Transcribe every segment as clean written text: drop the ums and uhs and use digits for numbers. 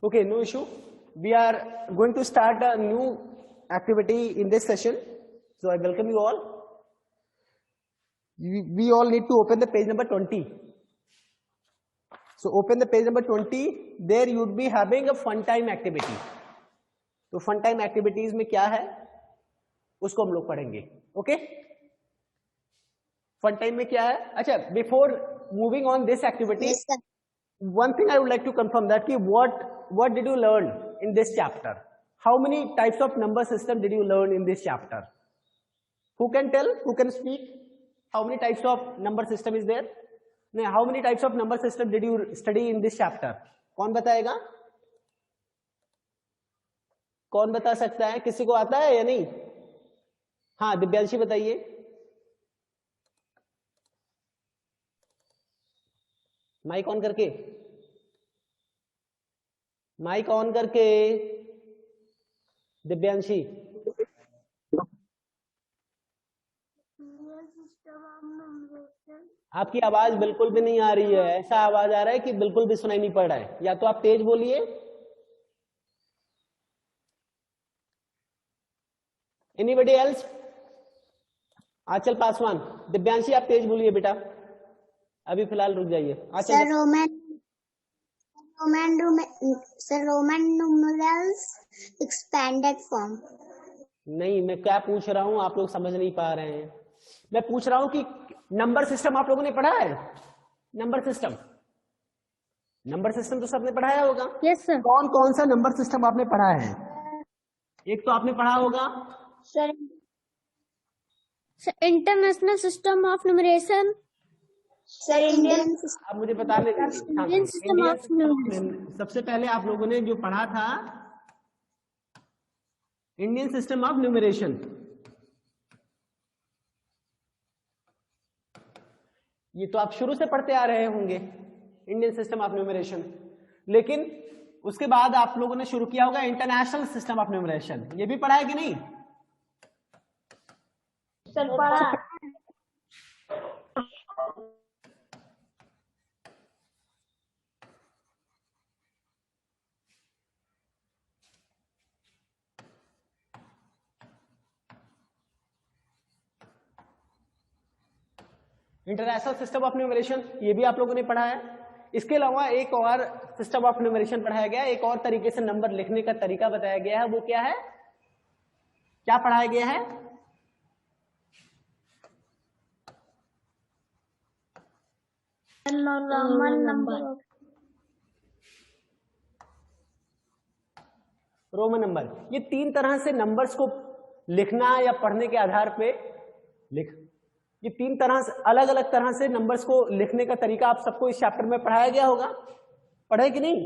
Okay, no issue. We are going to start a new activity in this session. So I welcome you all. We all need to open the page number 20. So open the page number 20. There you would be having a fun time activity. तो fun time activities में क्या है उसको हम लोग पढ़ेंगे. Okay, fun time में क्या है. अच्छा, before moving on this activity, one thing I would like to confirm that ki what did you learn in this chapter? How many types of number system did you learn in this chapter? Who can tell? Who can speak? How many types of number system is there? No, how many types of number system did you study in this chapter? कौन बताएगा? कौन बता सकता है? किसी को आता है या नहीं? हाँ, दिव्यांशी बताइए. माइक ऑन करके, माइक ऑन करके. दिव्यांशी, आपकी आवाज बिल्कुल भी नहीं आ रही है. ऐसा आवाज आ रहा है कि बिल्कुल भी सुनाई नहीं पड़ रहा है. या तो आप तेज बोलिए. Anybody else? आंचल पासवान. दिव्यांशी, आप तेज बोलिए बेटा. अभी फिलहाल रुक जाइए. Sir Roman numerals expanded form. नहीं, मैं क्या पूछ रहा हूं आप लोग समझ नहीं पा रहे हैं. मैं पूछ रहा हूं कि नंबर सिस्टम आप लोगों ने पढ़ा है? नंबर सिस्टम, नंबर सिस्टम तो सबने पढ़ाया होगा. Yes sir. कौन कौन सा नंबर सिस्टम आपने पढ़ा है? एक तो आपने पढ़ा होगा sir international system of numeration. Sir Indian. आप मुझे बता दें. इंडियन सिस्टम ऑफ सबसे पहले आप लोगों ने जो पढ़ा था इंडियन सिस्टम ऑफ न्यूमरेशन. ये तो आप शुरू से पढ़ते आ रहे होंगे, इंडियन सिस्टम ऑफ न्यूमरेशन. लेकिन उसके बाद आप लोगों ने शुरू किया होगा इंटरनेशनल सिस्टम ऑफ न्यूमरेशन. ये भी पढ़ा है कि नहीं? सर पढ़ा. इंटरनेशनल सिस्टम ऑफ न्यूमरेशन ये भी आप लोगों ने पढ़ा है. इसके अलावा एक और सिस्टम ऑफ न्यूमरेशन पढ़ाया गया है. एक और तरीके से नंबर लिखने का तरीका बताया गया है. वो क्या है? क्या पढ़ाया गया है? Roman number. Roman number. ये तीन तरह से नंबर्स को लिखना या पढ़ने के आधार पे ये तीन तरह से अलग अलग तरह से नंबर्स को लिखने का तरीका आप सबको इस चैप्टर में पढ़ाया गया होगा. पढ़े कि नहीं?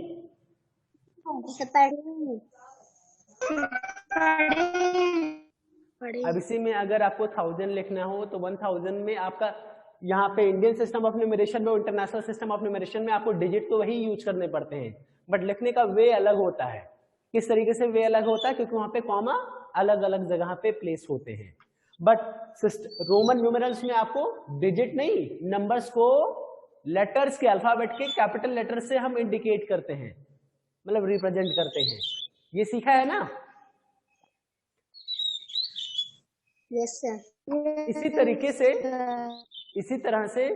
अब इसी में अगर आपको 1000 लिखना हो तो 1000 में आपका यहाँ पे इंडियन सिस्टम ऑफ न्यूमरेशन में और इंटरनेशनल सिस्टम ऑफ न्यूमरेशन में आपको डिजिट तो वही यूज करने पड़ते हैं, बट लिखने का वे अलग होता है. किस तरीके से वे अलग होता है? क्योंकि वहां पे कॉमा अलग अलग जगह पे प्लेस होते हैं. बट रोमन न्यूमरल्स में आपको डिजिट नहीं, नंबर्स को लेटर्स के, अल्फाबेट के कैपिटल लेटर से हम इंडिकेट करते हैं, मतलब रिप्रेजेंट करते हैं. ये सीखा है ना? Yes sir. इसी तरह से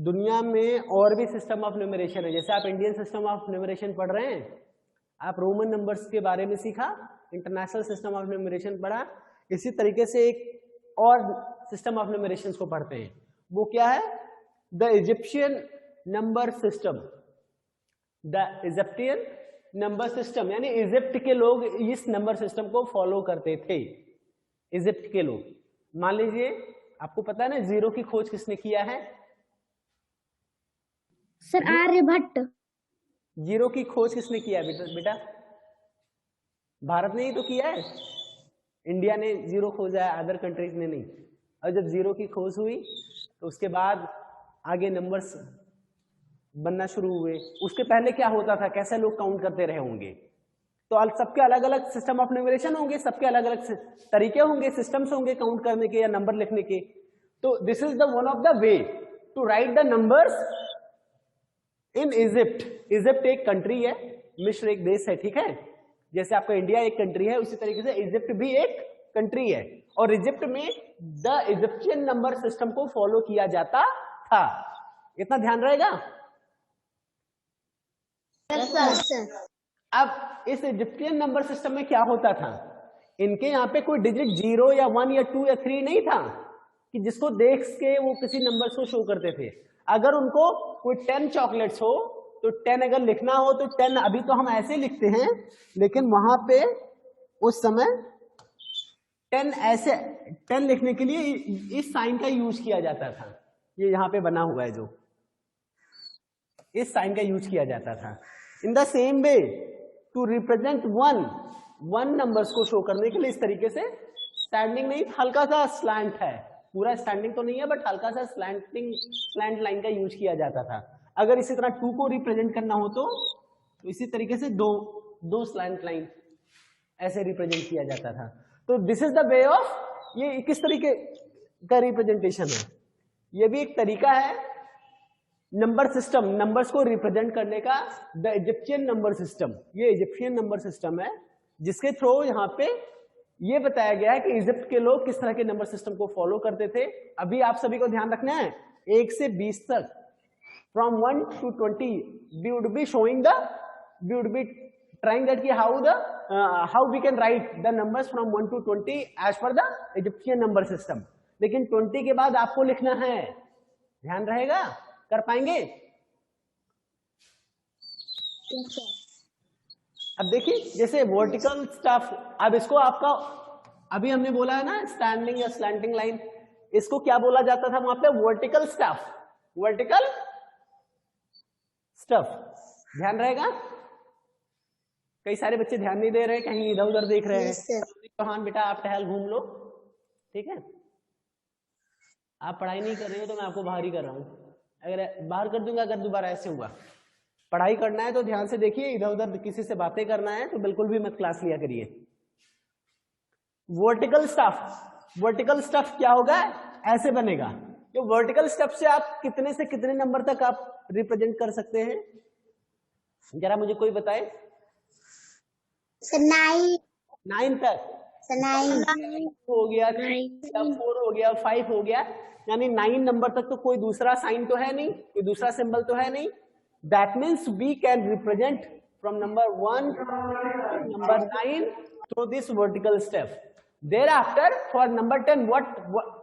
दुनिया में और भी सिस्टम ऑफ न्यूमरेशन है. जैसे आप इंडियन सिस्टम ऑफ न्यूमरेशन पढ़ रहे हैं, आप रोमन नंबर्स के बारे में सीखा, इंटरनेशनल सिस्टम ऑफ न्यूमरेशन पढ़ा. इसी तरीके से एक और सिस्टम ऑफ न्यूमरेशन को पढ़ते हैं. वो क्या है? The Egyptian number system. The Egyptian number system, यानी इजिप्ट के लोग इस नंबर सिस्टम को फॉलो करते थे. इजिप्ट के लोग. मान लीजिए आपको पता है ना जीरो की खोज किसने किया है? सर आर्यभट्ट. जीरो की खोज किसने किया है बेटा? भारत ने ही तो किया है. इंडिया ने जीरो खोजा है, अदर कंट्रीज ने नहीं. और जब जीरो की खोज हुई तो उसके बाद आगे नंबर्स बनना शुरू हुए. उसके पहले क्या होता था, कैसे लोग काउंट करते रहे होंगे? तो सबके अलग अलग सिस्टम ऑफ न्यूमरेशन होंगे, सबके अलग अलग तरीके होंगे, सिस्टम्स होंगे काउंट करने के या नंबर लिखने के. तो this is the one of the way to write the numbers in Egypt. Egypt एक कंट्री है मिस्र एक देश है, ठीक है, जैसे आपका इंडिया एक कंट्री है, उसी तरीके से इजिप्ट भी एक कंट्री है, और इजिप्ट में द इजिप्शियन नंबर सिस्टम को फॉलो किया जाता था। इतना ध्यान रहेगा। अब इस इजिप्शियन नंबर सिस्टम में क्या होता था, इनके यहाँ पे कोई डिजिट 0 या 1 या 2 या 3 नहीं था कि जिसको देख के वो किसी नंबर को शो करते थे। अगर उनको कोई 10 चॉकलेट्स हो तो 10 अगर लिखना हो तो 10, अभी तो हम ऐसे लिखते हैं, लेकिन वहां पे उस समय 10 ऐसे 10 लिखने के लिए इस साइन का यूज किया जाता था। ये यहाँ पे बना हुआ है, जो इस साइन का यूज किया जाता था। In the same way to represent one numbers को शो करने के लिए इस तरीके से स्टैंडिंग नहीं, हल्का सा स्लैंट है, पूरा स्टैंडिंग तो नहीं है बट हल्का सा स्लैंट लाइन का यूज किया जाता था। अगर इसी तरह 2 को रिप्रेजेंट करना हो तो इसी तरीके से दो स्लैंट लाइन ऐसे रिप्रेजेंट किया जाता था। तो this is the way of, ये किस तरीके का रिप्रेजेंटेशन है, ये भी एक तरीका है नंबर सिस्टम, नंबर्स को रिप्रेजेंट करने का। द इजिप्शियन नंबर सिस्टम, ये इजिप्शियन नंबर सिस्टम है जिसके थ्रू यहाँ पे ये बताया गया है कि इजिप्ट के लोग किस तरह के नंबर सिस्टम को फॉलो करते थे। अभी आप सभी को ध्यान रखना है 1 से 20 तक, from 1 to 20 we would be showing the, we would be trying that ki how we can write the numbers from 1 to 20 as per the Egyptian number system। लेकिन 20 के बाद आपको लिखना है, ध्यान रहेगा, कर पाएंगे? अब देखिए जैसे वर्टिकल स्टफ, अब इसको आपका अभी हमने बोला है ना स्टैंडिंग या स्लैंटिंग लाइन, इसको क्या बोला जाता था वहां पे? वर्टिकल स्टफ, वर्टिकल स्टफ, ध्यान रहेगा। कई सारे बच्चे ध्यान नहीं दे रहे, कहीं इधर उधर देख रहे हैं। हाँ बेटा आप टहल घूम लो, ठीक है, आप पढ़ाई नहीं कर रहे हो तो मैं आपको बाहर ही कर रहा हूं, अगर बाहर कर दूंगा अगर दोबारा ऐसे हुआ। पढ़ाई करना है तो ध्यान से देखिए, इधर उधर किसी से बातें करना है तो बिल्कुल भी मत क्लास लिया करिए। वर्टिकल स्टफ, वर्टिकल स्टफ क्या होगा? ऐसे बनेगा। तो वर्टिकल स्टफ से आप कितने से कितने नंबर तक आप रिप्रेजेंट कर सकते हैं, जरा मुझे कोई बताए। 9 तक, 9 हो गया, 4 हो गया, 5 हो गया, यानी 9 नंबर तक तो कोई दूसरा साइन तो है नहीं, कोई दूसरा सिंबल तो है नहीं। That means we can represent from number 1 to number 9 through this vertical step. Thereafter for number 10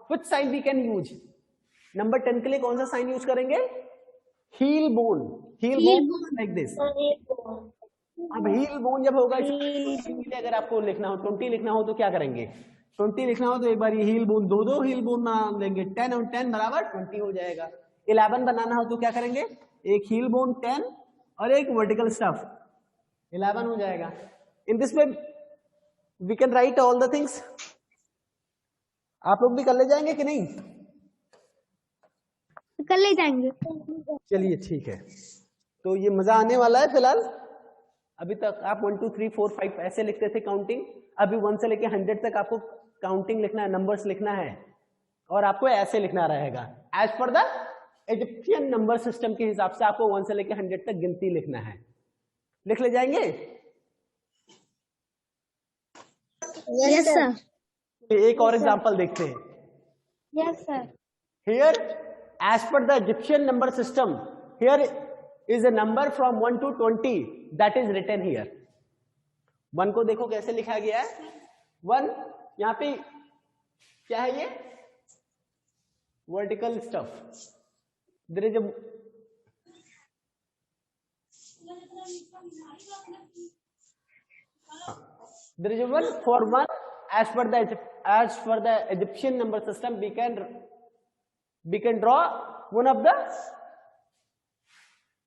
which sign we can use? Number 10 के लिए कौन सा साइन यूज करेंगे? Heel bone, heel bone like this. अब heel bone जब होगा, अगर आपको लिखना हो 20 लिखना हो तो क्या करेंगे? 20 लिखना हो तो एक बार ये हील बोन, दो हील बोन बना देंगे, 10 और 10 बराबर 20 हो जाएगा। 11 बनाना हो तो क्या करेंगे? एक हील बोन 10 और एक वर्टिकल स्टफ 11 हो जाएगा। In this way we can write all the things. आप लोग भी कर ले जाएंगे कि नहीं? कर ले जाएंगे। चलिए ठीक है, तो ये मजा आने वाला है। फिलहाल अभी तक आप 1 2 3 4 5 ऐसे लिखते थे काउंटिंग, अभी 1 से लेके 100 तक आपको काउंटिंग लिखना है, नंबर्स लिखना है, और आपको ऐसे लिखना रहेगा as per the Egyptian number system के हिसाब से। आपको 1 से लेके 100 तक गिनती लिखना है। लिख ले जाएंगे? Yes sir. एक और एग्जांपल देखते हैं। Yes sir. Here as per the Egyptian number system, here is a number from 1 to 20 that is written here। 1 को देखो कैसे लिखा गया है। 1 यहाँ पे क्या है? ये vertical stuff. there is a one for 1 as per the Egyptian number system we can draw one of the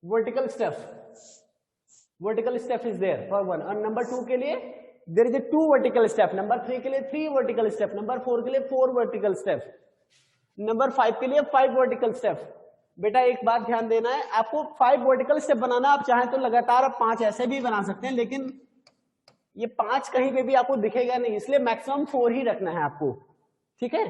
vertical step is there for 1, और number 2 के लिए there is a 2 vertical step, number 3 के लिए 3 vertical step, number 4 के लिए 4 vertical step, number 5 के लिए 5 vertical step। बेटा एक बात ध्यान देना है, आपको 5 vertical step बनाना, आप चाहें तो लगातार आप 5 ऐसे भी बना सकते हैं, लेकिन ये 5 कहीं पे भी आपको दिखेगा नहीं, इसलिए मैक्सिमम 4 ही रखना है आपको, ठीक है।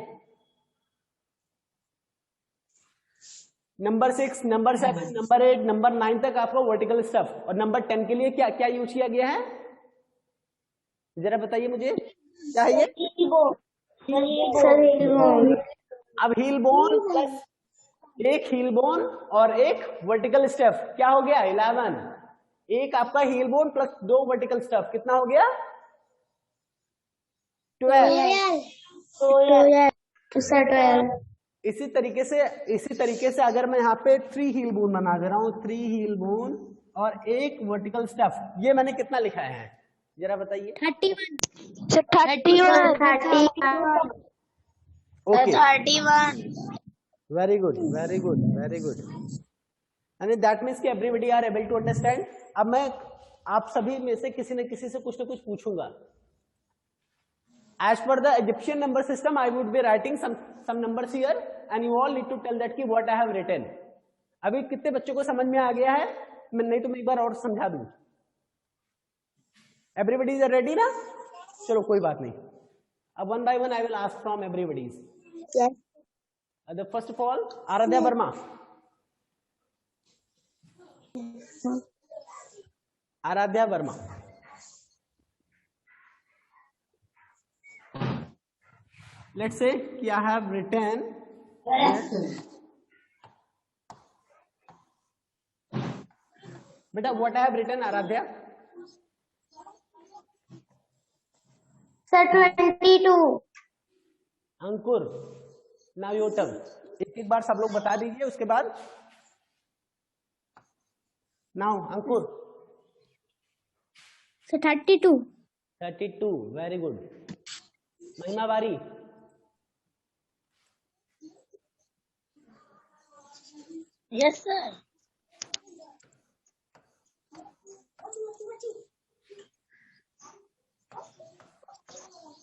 नंबर 6, नंबर 7, नंबर 8, नंबर 9 तक आपको वर्टिकल स्टफ, और नंबर 10 के लिए क्या क्या यूज किया गया है, जरा बताइए मुझे क्या है ये? अब हील बोन प्लस एक हील बोन और एक वर्टिकल स्टफ क्या हो गया 11। एक आपका heel bone plus 2 vertical stuff कितना हो गया 12। इसी तरीके से अगर मैं यहाँ पे 3 हील बोन बना दे रहा हूँ, 3 हील बोन और एक वर्टिकल स्टफ, ये मैंने कितना लिखा है जरा बताइए? 31। Okay, 31। Very good very good very good, and that means कि everybody are able to understand. अब मैं आप सभी में से किसी न किसी से कुछ न कुछ पूछूंगा। As per the Egyptian number system, I would be writing some numbers here, and you all need to tell that कि what I have written। अभी कितने बच्चों को समझ में आ गया है? मैं नहीं तो मैं एक बार और समझा दूं। Everybody is ready ना? चलो कोई बात नहीं। अब one by one I will ask from everybody। Yes. The first of all, Aaradhya Verma. Aaradhya Verma. Let's say कि I have written बेटा what I have written Aaradhya? Sir, 22. Ankur, now your turn। एक बार सब लोग बता दीजिए, उसके बाद now अंकुर। Sir, 32. 32, very good। महिमा बारी। Yes, sir.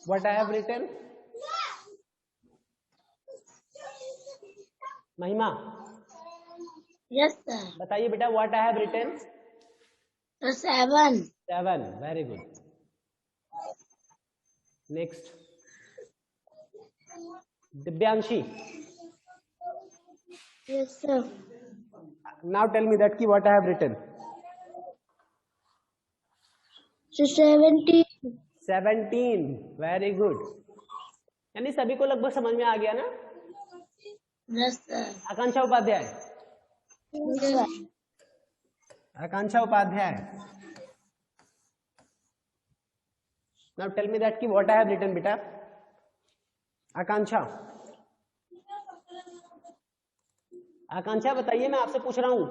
What I have written? महिमा Yes, sir. बताइए बेटा what I have written? Sir, 7. 7, very good। Next, Divyanshi. Yes, sir. Now tell me that कि what I have written? Sir, 17. 17, very good। यानी सभी को लगभग समझ में आ गया ना? Yes, sir. Akanksha Upadhyay. Yes, sir. Akanksha Upadhyay. Now tell me that कि what I have written बेटा? आकांक्षा। आकांक्षा बताइए, मैं आपसे पूछ रहा हूं।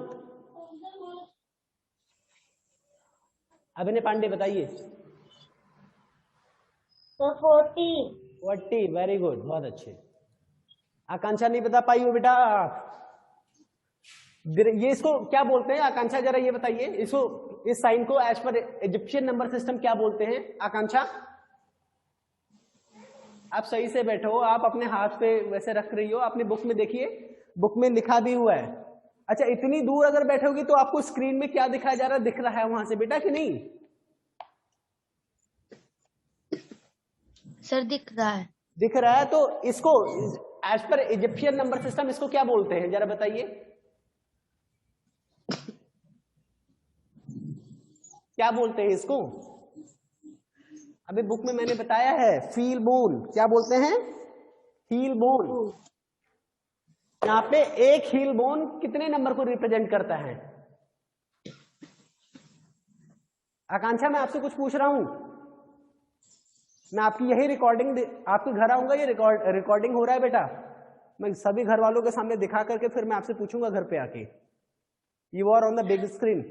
अभिनय पांडे बताइए। Sir, 40. 40, वेरी गुड, बहुत अच्छे। आकांक्षा नहीं बता पाई हो बेटा, ये इसको क्या बोलते हैं आकांक्षा, जरा ये बताइए इसको, इस साइन को as per Egyptian number system क्या बोलते हैं आकांक्षा? आप सही से बैठो, आप अपने हाथ पे वैसे रख रही हो, अपनी बुक में देखिए, बुक में लिखा भी हुआ है। अच्छा, इतनी दूर अगर बैठोगी तो आपको स्क्रीन में क्या दिखाया जा रहा है, दिख रहा है वहां से बेटा कि नहीं? सर दिख रहा है। दिख रहा है, तो इसको as per Egyptian number system इसको क्या बोलते हैं जरा बताइए? क्या बोलते हैं इसको? अभी बुक में मैंने बताया है, फील बोन। क्या बोलते हैं? Heel bone. यहां पे एक हील बोन कितने नंबर को रिप्रेजेंट करता है? आकांक्षा, मैं आपसे कुछ पूछ रहा हूं, मैं आपकी यही रिकॉर्डिंग आपके घर आऊंगा, ये रिकॉर्डिंग हो रहा है बेटा, मैं सभी घर वालों के सामने दिखा करके फिर मैं आपसे पूछूंगा घर पे आके। You are on the big screen,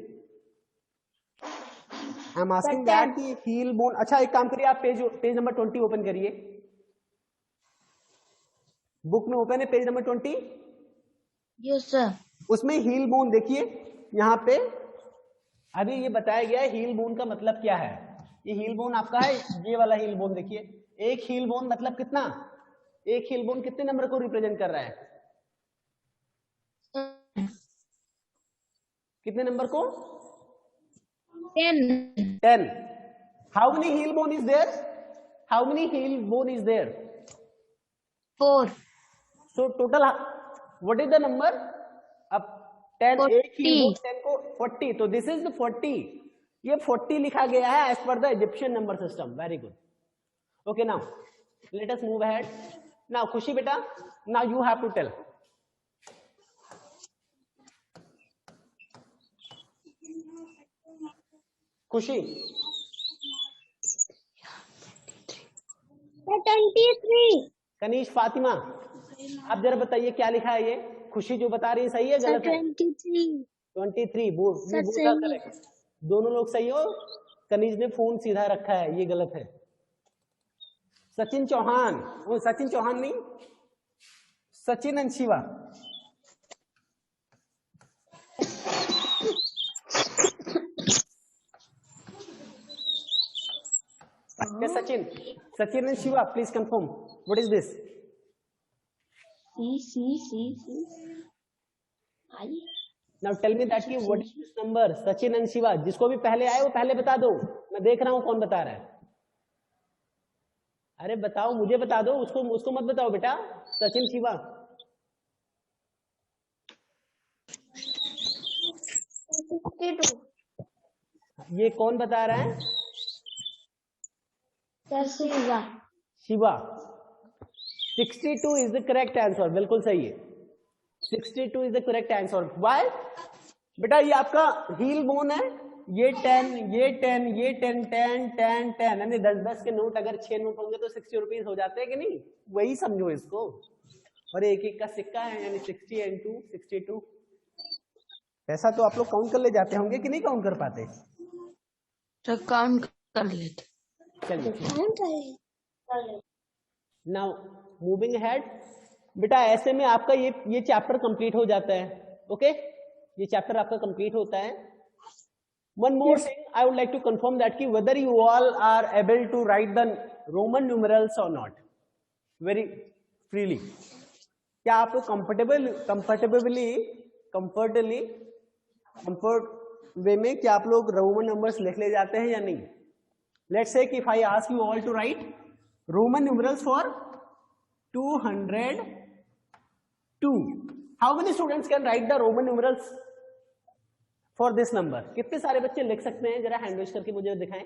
I am asking that कि हील बोन। अच्छा, एक काम करिए, आप पेज नंबर 20 ओपन करिए, बुक में ओपन है पेज नंबर 20। Yes sir. उसमें हील बोन देखिए, यहाँ पे अभी ये बताया गया है हील बोन का मतलब क्या है। ये हील बोन आपका है, ये वाला हील बोन देखिए, एक हील बोन मतलब कितना, एक हील बोन कितने नंबर को रिप्रेजेंट कर रहा है? कितने नंबर को? 10। How many heel bone is there? How many heel bone is there? 4। So total what is the number? अब 10 एक ही 40 10 को 40, तो दिस इज द 40, ये 40 लिखा गया है as per the Egyptian number system. Very good. Okay, now let us move ahead. Now Khushi बेटा, now you have to tell. Khushi 23 Kanish Fatima आप जरा बताइए क्या लिखा है ये? खुशी जो बता रही है सही है गलत है? 23 23 दोनों लोग सही हो। कनीश ने फोन सीधा रखा है, ये गलत है। सचिन चौहान, वो सचिन चौहान नहीं, Sachin and Shiva. Yes, Sachin and Shiva, please confirm. What is this? Now tell me that what is this number? Sachin and Shiva. जिसको भी पहले आए वो पहले बता दो, मैं देख रहा हूँ कौन बता रहा है। अरे बताओ, मुझे बता दो, उसको मत बताओ बेटा। सचिन शिवा 62 ये कौन बता रहा है? Shiva 62 is the correct answer, बिल्कुल सही है। 62 is the correct answer. Why बेटा? ये आपका हील बोन है, ये 10 ये 10 ये 10 10 10 10 यानी 10 के नोट अगर 6 नोट होंगे तो 60 रुपीज हो जाते हैं कि नहीं? वही समझो इसको। और एक एक का सिक्का है यानी 60 and 2 62। पैसा तो आप लोग काउंट कर ले जाते होंगे कि नहीं काउंट कर पाते? तो काउंट कर लेते। चलिए नाउ मूविंग अहेड। बेटा ऐसे में आपका ये चैप्टर कंप्लीट हो जाता है। ओके, ये चैप्टर आपका कंप्लीट होता है। One more thing I would like to confirm that कि whether you all are able to write the Roman numerals or not very freely. क्या आप लोग कंफर्ट वे में क्या आप लोग रोमन नंबर्स लिख ले जाते हैं या नहीं? Let's say if I ask you all to write Roman numerals for 202, how many students can write the Roman numerals for this number? कितने सारे बच्चे लिख सकते हैं? जरा हैंड रेज करके मुझे दिखाएं।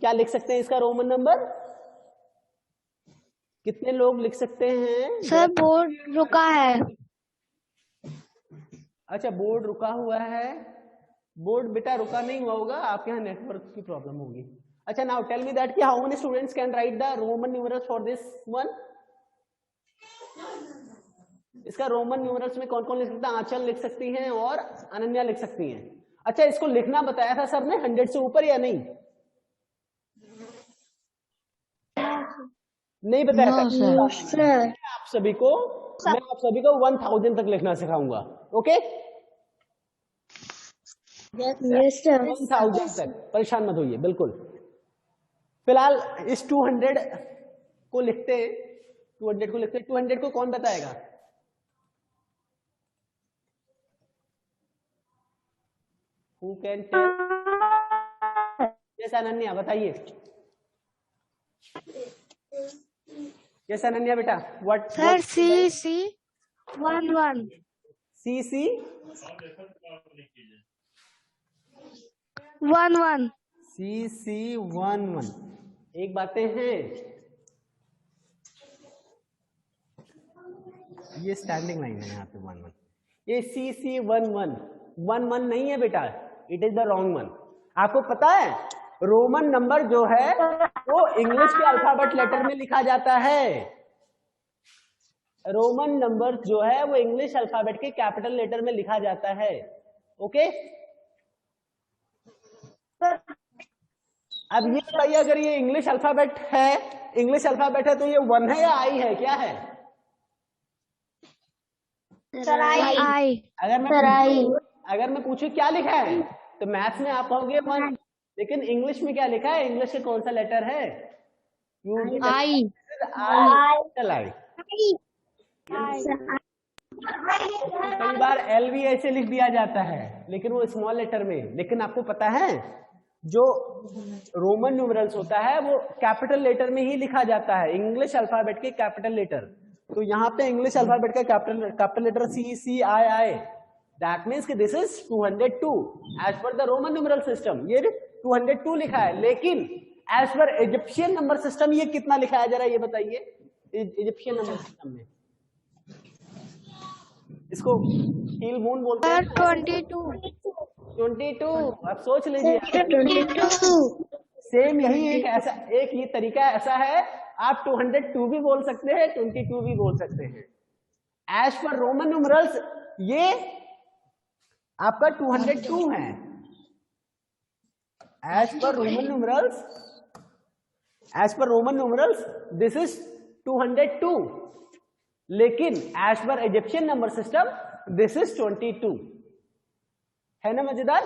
क्या लिख सकते हैं इसका रोमन नंबर? कितने लोग लिख सकते हैं? सर बोर्ड रुका है। अच्छा, बोर्ड रुका हुआ है। बोर्ड बेटा रुका नहीं हुआ होगा, आपके यहाँ नेटवर्क की प्रॉब्लम होगी। अच्छा, नाउ टेल मी दैट कि how many students can write the Roman numerals for this one? इसका रोमन न्यूमरल्स में कौन कौन लिख सकता है? आंचल लिख सकती हैं और अनन्या लिख सकती हैं। अच्छा, इसको लिखना बताया था सर ने 100 से ऊपर या नहीं? नहीं बताया था सर। मैं आप सभी को 1000 तक लिखना सिखाऊंगा। ओके, 1000 तक, परेशान मत होइए बिल्कुल। फिलहाल इस 200 को लिखते हैं। 200 को कौन बताएगा? Who can tell? Yes Ananya बताइए। यस अनन्या बेटा, what? Sir CC 11 CC 11 CC 11। एक बातें हैं, ये स्टैंडिंग लाइन है यहाँ पे 11। ये CC 11 नहीं है बेटा, it is the wrong one. आपको पता है रोमन नंबर जो है वो इंग्लिश के अल्फाबेट लेटर में लिखा जाता है। रोमन नंबर जो है वो इंग्लिश अल्फाबेट के कैपिटल लेटर में लिखा जाता है। ओके, अब ये बताइए, अगर ये इंग्लिश अल्फाबेट है तो ये 1 है या आई है? क्या है? आई। अगर मैं पूछूं क्या लिखा है तो मैथ्स में आप कहोगे 1, लेकिन इंग्लिश में क्या लिखा है? इंग्लिश का कौन सा लेटर है? आई। कई बार एल भी ऐसे लिख दिया जाता है, लेकिन वो स्मॉल लेटर में। लेकिन आपको पता है जो रोमन न्यूमरल्स होता है वो कैपिटल लेटर में ही लिखा जाता है, इंग्लिश अल्फाबेट के कैपिटल लेटर। तो यहाँ पे इंग्लिश अल्फाबेट का capital letter CCII, that means कि this is 202 as per the Roman numeral system. ये 202 लिखा है, लेकिन as per Egyptian number system ये कितना लिखा है जरा ये बताइए। इजिप्शियन नंबर सिस्टम में इसको हील मून बोलते हैं। 22। आप सोच लीजिए, 22। सेम यही एक ये तरीका ऐसा है, आप 202 भी बोल सकते हैं, 22 भी बोल सकते हैं। एज पर रोमन न्यूमरल्स ये आपका 202 है। एज पर रोमन न्यूमरल्स दिस इज 202, लेकिन as per Egyptian number system this is 22। है ना मजेदार?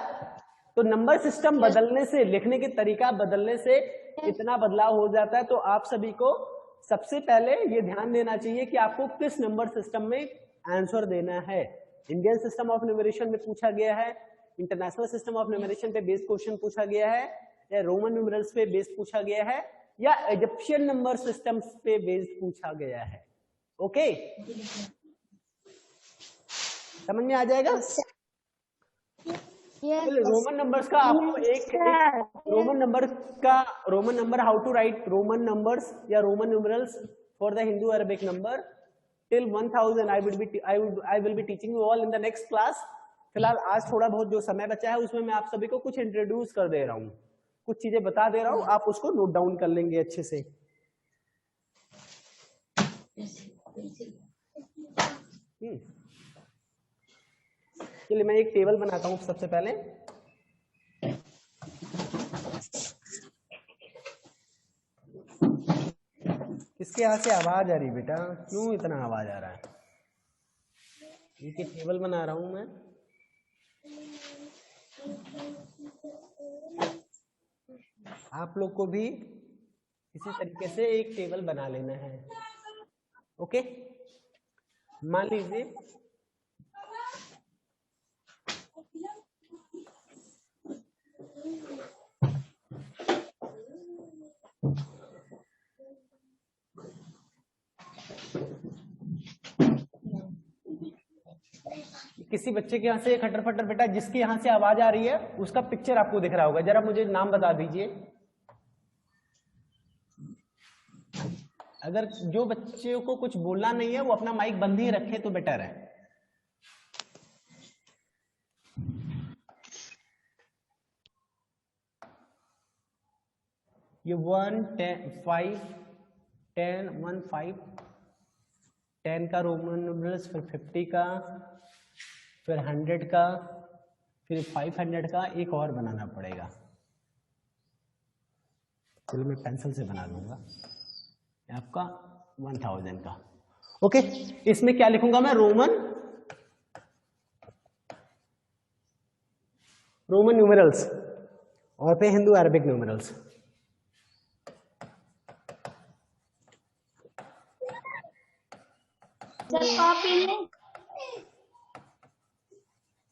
तो नंबर सिस्टम बदलने से, लिखने के तरीका बदलने से इतना बदलाव हो जाता है। तो आप सभी को सबसे पहले ये ध्यान देना चाहिए कि आपको किस नंबर सिस्टम में आंसर देना है। इंडियन सिस्टम ऑफ न्यूमरेशन में पूछा गया है, इंटरनेशनल सिस्टम ऑफ न्यूमरेशन पे बेस्ड क्वेश्चन पूछा गया है, या रोमन न्यूमरल्स पे बेस्ड पूछा गया है, या इजिप्शियन नंबर सिस्टम्स पे बेस्ड पूछा गया है। ओके, समझ में आ जाएगा? रोमन नंबर्स का आपको एक Roman number how to write Roman numbers या Roman numerals for the Hindu Arabic number till 1000 I will be teaching you all in the next class. फिलहाल आज थोड़ा बहुत जो समय बचा है उसमें मैं आप सभी को कुछ इंट्रोड्यूस कर दे रहा हूँ, कुछ चीजें बता दे रहा हूँ, आप उसको नोट डाउन कर लेंगे अच्छे से। चलिए मैं एक टेबल बनाता हूँ सबसे पहले। किसके यहाँ से आवाज आ रही बेटा? क्यों इतना आवाज आ रहा है? एक टेबल बना रहा हूं मैं। आप लोग को भी इसी तरीके से एक टेबल बना लेना है। ओके, मान लीजिए किसी बच्चे के यहाँ से खटर फटर बेटा जिसके यहाँ से आवाज आ रही है उसका पिक्चर आपको दिख रहा होगा, जरा मुझे नाम बता दीजिए। अगर जो बच्चे को कुछ बोलना नहीं है वो अपना माइक बंद ही रखे तो बेटर है। ये 1 10 5 10 1 5 10 का रोमन न्यूमरल्स, फिर 50 का, फिर 100 का, फिर 500 का एक और बनाना पड़ेगा। चलो मैं पेंसिल से बना दूंगा आपका 1000 का। ओके, इसमें क्या लिखूंगा मैं? रोमन न्यूमरल्स और फिर हिंदू अरबिक न्यूमरल्स।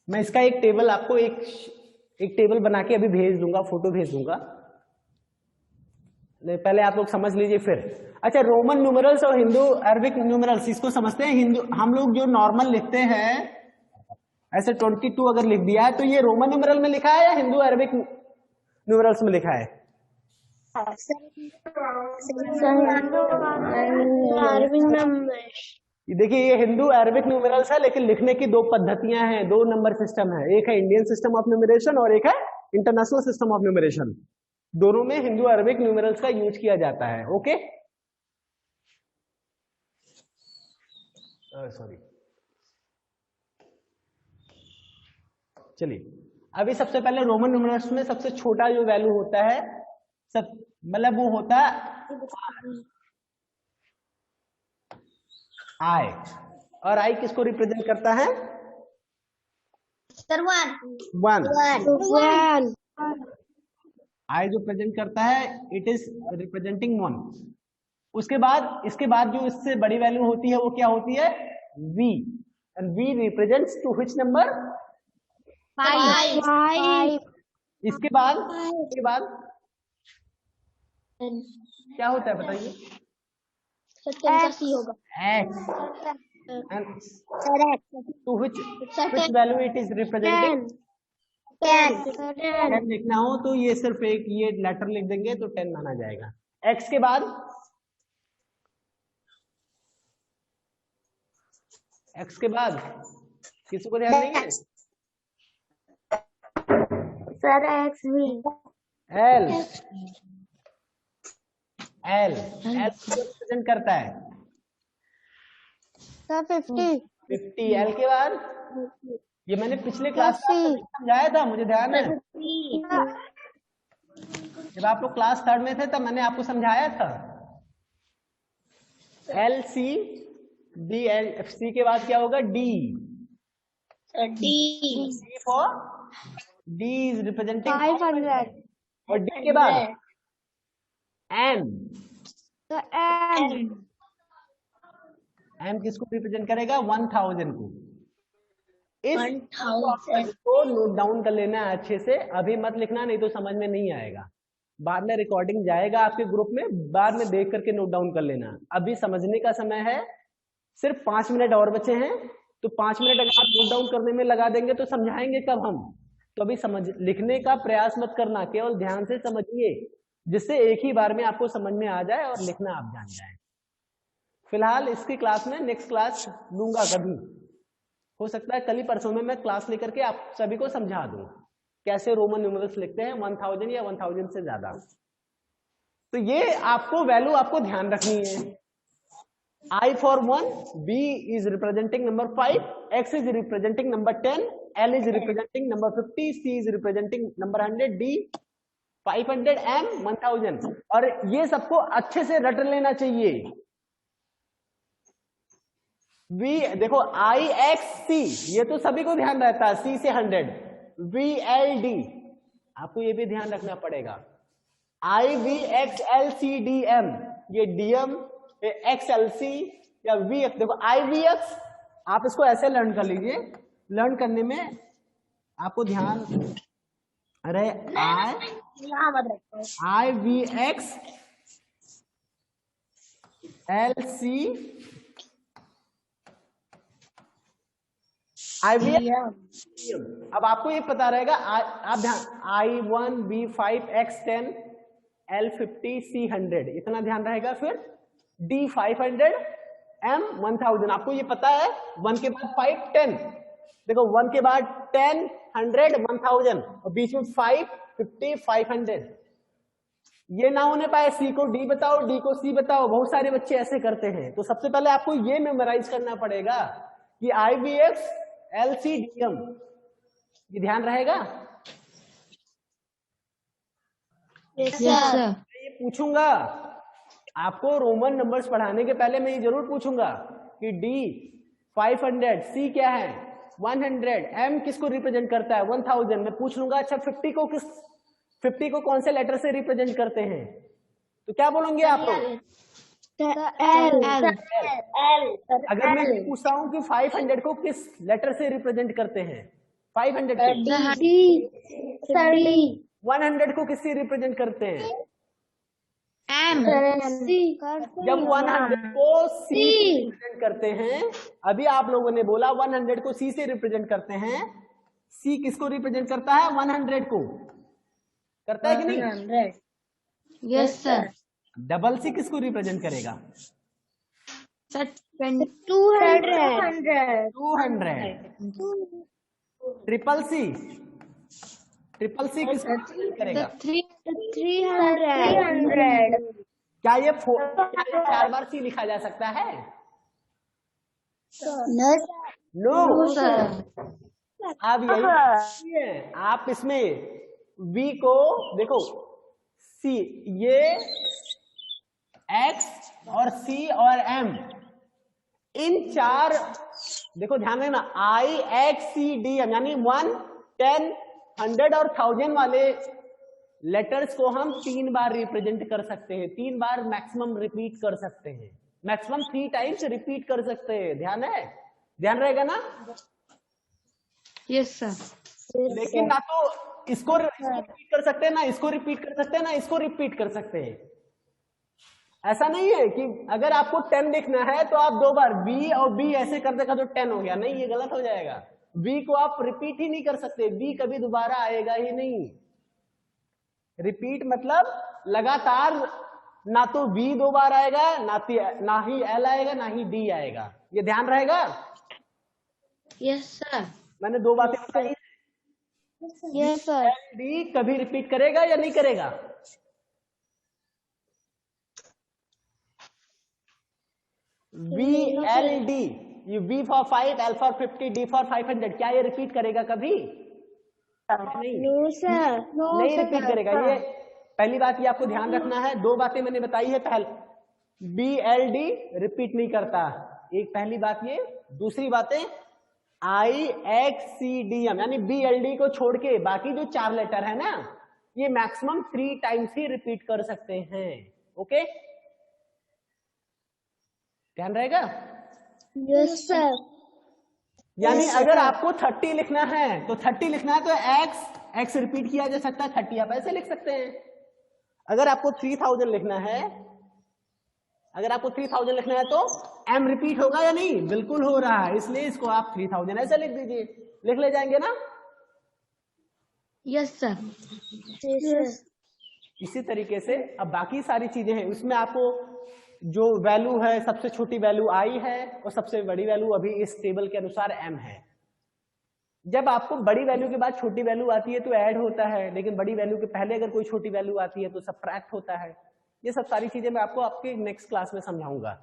मैं इसका एक टेबल आपको एक टेबल बना के अभी भेज दूंगा, फोटो भेज दूंगा। पहले आप लोग समझ लीजिए फिर। अच्छा, रोमन न्यूमरल्स और हिंदू अरबिक न्यूमरल्स इसको समझते हैं। हिंदू हम लोग जो नॉर्मल लिखते हैं ऐसे 22 अगर लिख दिया है तो ये रोमन न्यूमरल में लिखा है या हिंदू अरबिक न्यूमरल्स में लिखा है? देखिए ये हिंदू अरबिक न्यूमरल्स है, लेकिन लिखने की दो पद्धतियां हैं, दो नंबर सिस्टम है। एक है इंडियन सिस्टम ऑफ न्यूमरेशन और एक है इंटरनेशनल सिस्टम ऑफ न्यूमरेशन। दोनों में हिंदू अरबिक न्यूमरल्स का यूज किया जाता है। Okay, sorry. चलिए अभी सबसे पहले रोमन न्यूमरल्स में सबसे छोटा जो वैल्यू होता है मतलब वो होता है आई, और आई किसको रिप्रेजेंट करता है? वन। आई जो प्रेजेंट करता है इट इज रिप्रेजेंटिंग 1। उसके बाद इसके बाद जो इससे बड़ी वैल्यू होती है वो क्या होती है? v, and v represents to which number? 5। इसके बाद क्या होता है बताइए? सी होगा x and sir to which value it is representing? 10 लिखना हो तो ये सिर्फ एक ये लेटर लिख देंगे तो 10 माना जाएगा। x के बाद किसी को ध्यान नहीं है? सर एक्स भी L रिप्रेजेंट करता है सर 50। L के बाद ये मैंने पिछले क्लास में समझाया था, मुझे ध्यान है जब आप लोग क्लास 3rd में थे तब मैंने आपको समझाया था। L C D L C के बाद क्या होगा? D for D is representing 500 और D के बाद M किसको रिप्रेजेंट करेगा? 1000 को। इस को नोट डाउन कर लेना है अच्छे से, अभी मत लिखना नहीं तो समझ में नहीं आएगा। बाद में रिकॉर्डिंग जाएगा आपके ग्रुप में, बाद में देख करके नोट डाउन कर लेना। अभी समझने का समय है, सिर्फ 5 मिनट और बचे हैं, तो 5 मिनट अगर आप नोट डाउन करने में लगा देंगे तो समझाएंगे कब हम? तो अभी समझ लिखने का प्रयास मत करना, केवल ध्यान से समझिए जिससे एक ही बार में आपको समझ में आ जाए और लिखना आप जान जाए। फिलहाल इसकी क्लास में नेक्स्ट क्लास लूंगा, कभी हो सकता है कल ही परसों में मैं क्लास लेकर के आप सभी को समझा दूं कैसे रोमन न्यूमरल्स लिखते हैं 1000 या 1000 से ज्यादा। तो ये आपको वैल्यू आपको ध्यान रखनी है। I for 1, B is representing number 5, X is representing number 10, L is representing number 50, C is representing number 100, D 500, M 1000। और ये सबको अच्छे से रट लेना चाहिए। V देखो I X C ये तो सभी को ध्यान रहता है, C से 100, V L D आपको ये भी ध्यान रखना पड़ेगा। I V X L C D M ये DM एक्स एल सी या वी एक्स। देखो आई वी एक्स आप इसको ऐसे लर्न कर लीजिए, लर्न करने में आपको ध्यान रहे I V X L C I V X. अब आपको ये पता रहेगा, आप ध्यान I1 B5 X10 L50 C100 इतना ध्यान रहेगा। फिर D 500 M 1000 आपको ये पता है, 1 के बाद 5 10 देखो 1 के बाद 10 100 1000 और बीच में 5 50 500। ये ना होने पाए C को D बताओ, D को C बताओ, बहुत सारे बच्चे ऐसे करते हैं। तो सबसे पहले आपको ये मेमोराइज करना पड़ेगा कि IVX LCDM, ये ध्यान रहेगा। Yes sir. ये पूछूंगा आपको रोमन नंबर्स पढ़ाने के पहले, मैं ये जरूर पूछूंगा कि D 500 C क्या है 100 M किसको रिप्रेजेंट करता है 1000। मैं पूछ लूंगा अच्छा 50 को कौन से लेटर से रिप्रेजेंट करते हैं, तो क्या बोलेंगे आप लोग? L। अगर मैं पूछता हूं कि 500 को किस लेटर से रिप्रेजेंट करते हैं, 500 को D 100 को किससे रिप्रेजेंट करते हैं? M। जब 100 को C रिप्रेजेंट करते हैं, अभी आप लोगों ने बोला 100 को C से रिप्रेजेंट करते हैं, C किसको रिप्रेजेंट करता है? 100 को करता है कि नहीं? Yes sir. डबल C किसको रिप्रेजेंट करेगा? सर 200। ट्रिपल C किसको रिप्रेजेंट करेगा? 300। क्या ये 4 बार C लिखा जा सकता है? No sir. अब यही है, आप इसमें V को देखो C, ये X और C और M इन 4 देखो ध्यान देना I X C D M यानी 1 10 100 और 1000 वाले लेटर्स को हम 3 बार रिप्रेजेंट कर सकते हैं, 3 बार मैक्सिमम रिपीट कर सकते हैं, मैक्सिमम 3 टाइम्स रिपीट कर सकते हैं। ध्यान है, ध्यान रहेगा ना? Yes sir. लेकिन ना तो इसको रिपीट कर सकते हैं, ना इसको रिपीट कर सकते हैं, ना इसको रिपीट कर सकते हैं। ऐसा नहीं है कि अगर आपको 10 लिखना है तो आप 2 बार बी और बी ऐसे कर देखा तो 10 हो गया, नहीं, ये गलत हो जाएगा। बी को आप रिपीट ही नहीं कर सकते, बी कभी दोबारा आएगा ही नहीं। रिपीट मतलब लगातार ना तो बी 2 बार आएगा, ना ही एल आएगा, ना ही डी आएगा, ये ध्यान रहेगा। Yes sir. मैंने 2 बातें बताई। Yes sir. डी कभी रिपीट करेगा या नहीं करेगा? V L D, V for 5, L for 50, D for 500, क्या ये रिपीट करेगा कभी? नहीं, नो सर, नहीं रिपीट करेगा। ये पहली बात, ये आपको ध्यान रखना है। 2 बातें मैंने बताई है। पहले BLD रिपीट नहीं करता, एक पहली बात ये। दूसरी बातें IXCDM यानी BLD को छोड़ के बाकी जो 4 लेटर है ना, ये मैक्सिमम 3 टाइम्स ही रिपीट कर सकते हैं। ओके, ध्यान रहेगा। Yes sir. यानी अगर आपको 30 लिखना है तो 30 लिखना है तो x रिपीट किया जा सकता है, 30 आप ऐसे लिख सकते हैं। अगर आपको 3000 लिखना है, अगर आपको 3000 लिखना है तो m रिपीट होगा या नहीं? बिल्कुल हो रहा है, इसलिए इसको आप 3000 ऐसे लिख दीजिए। लिख ले जाएंगे ना? Yes sir. इसी तरीके से अब बाकी सारी चीजें हैं, उसमें आपको जो वैल्यू है, सबसे छोटी वैल्यू i है और सबसे बड़ी वैल्यू अभी इस टेबल के अनुसार m है। जब आपको बड़ी वैल्यू के बाद छोटी वैल्यू आती है तो ऐड होता है, लेकिन बड़ी वैल्यू के पहले अगर कोई छोटी वैल्यू आती है तो सबट्रैक्ट होता है। ये सब सारी चीजें मैं आपको आपके नेक्स्ट क्लास में समझाऊंगा।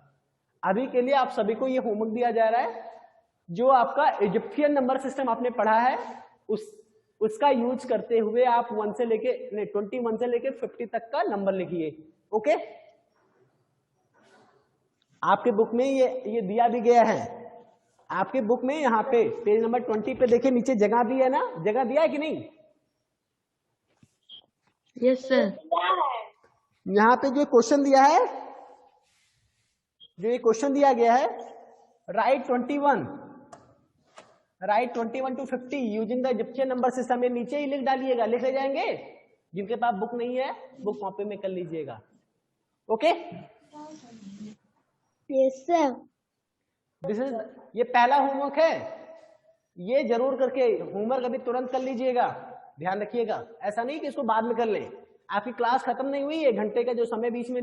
अभी के लिए आप सभी को ये होमवर्क दिया जा रहा है, जो आपका इजिप्शियन नंबर सिस्टम आपने पढ़ा है उसका यूज करते हुए आप 21 से लेके 50 तक का नंबर लिखिए। ओके, आपके बुक में ये दिया भी गया है। आपके बुक में यहाँ पे पेज नंबर 20 पे देखिए, नीचे जगह दी है ना, जगह दिया है कि नहीं? Yes sir. यहाँ पे जो क्वेश्चन दिया है, जो ये क्वेश्चन दिया गया है, right 21 to 50 using the Egyptian number system, ये नीचे ही लिख डालिएगा, लिख ले जाएंगे। जिनके पास बुक नहीं है बुक कॉपी में कर लीजिएगा। Okay, yes sir. ये पहला होमवर्क है, ये जरूर करके होमवर्क अभी तुरंत कर लीजिएगा, ध्यान रखिएगा। ऐसा नहीं कि इसको बाद में कर ले, आपकी क्लास खत्म नहीं हुई, 1 घंटे का जो समय बीच में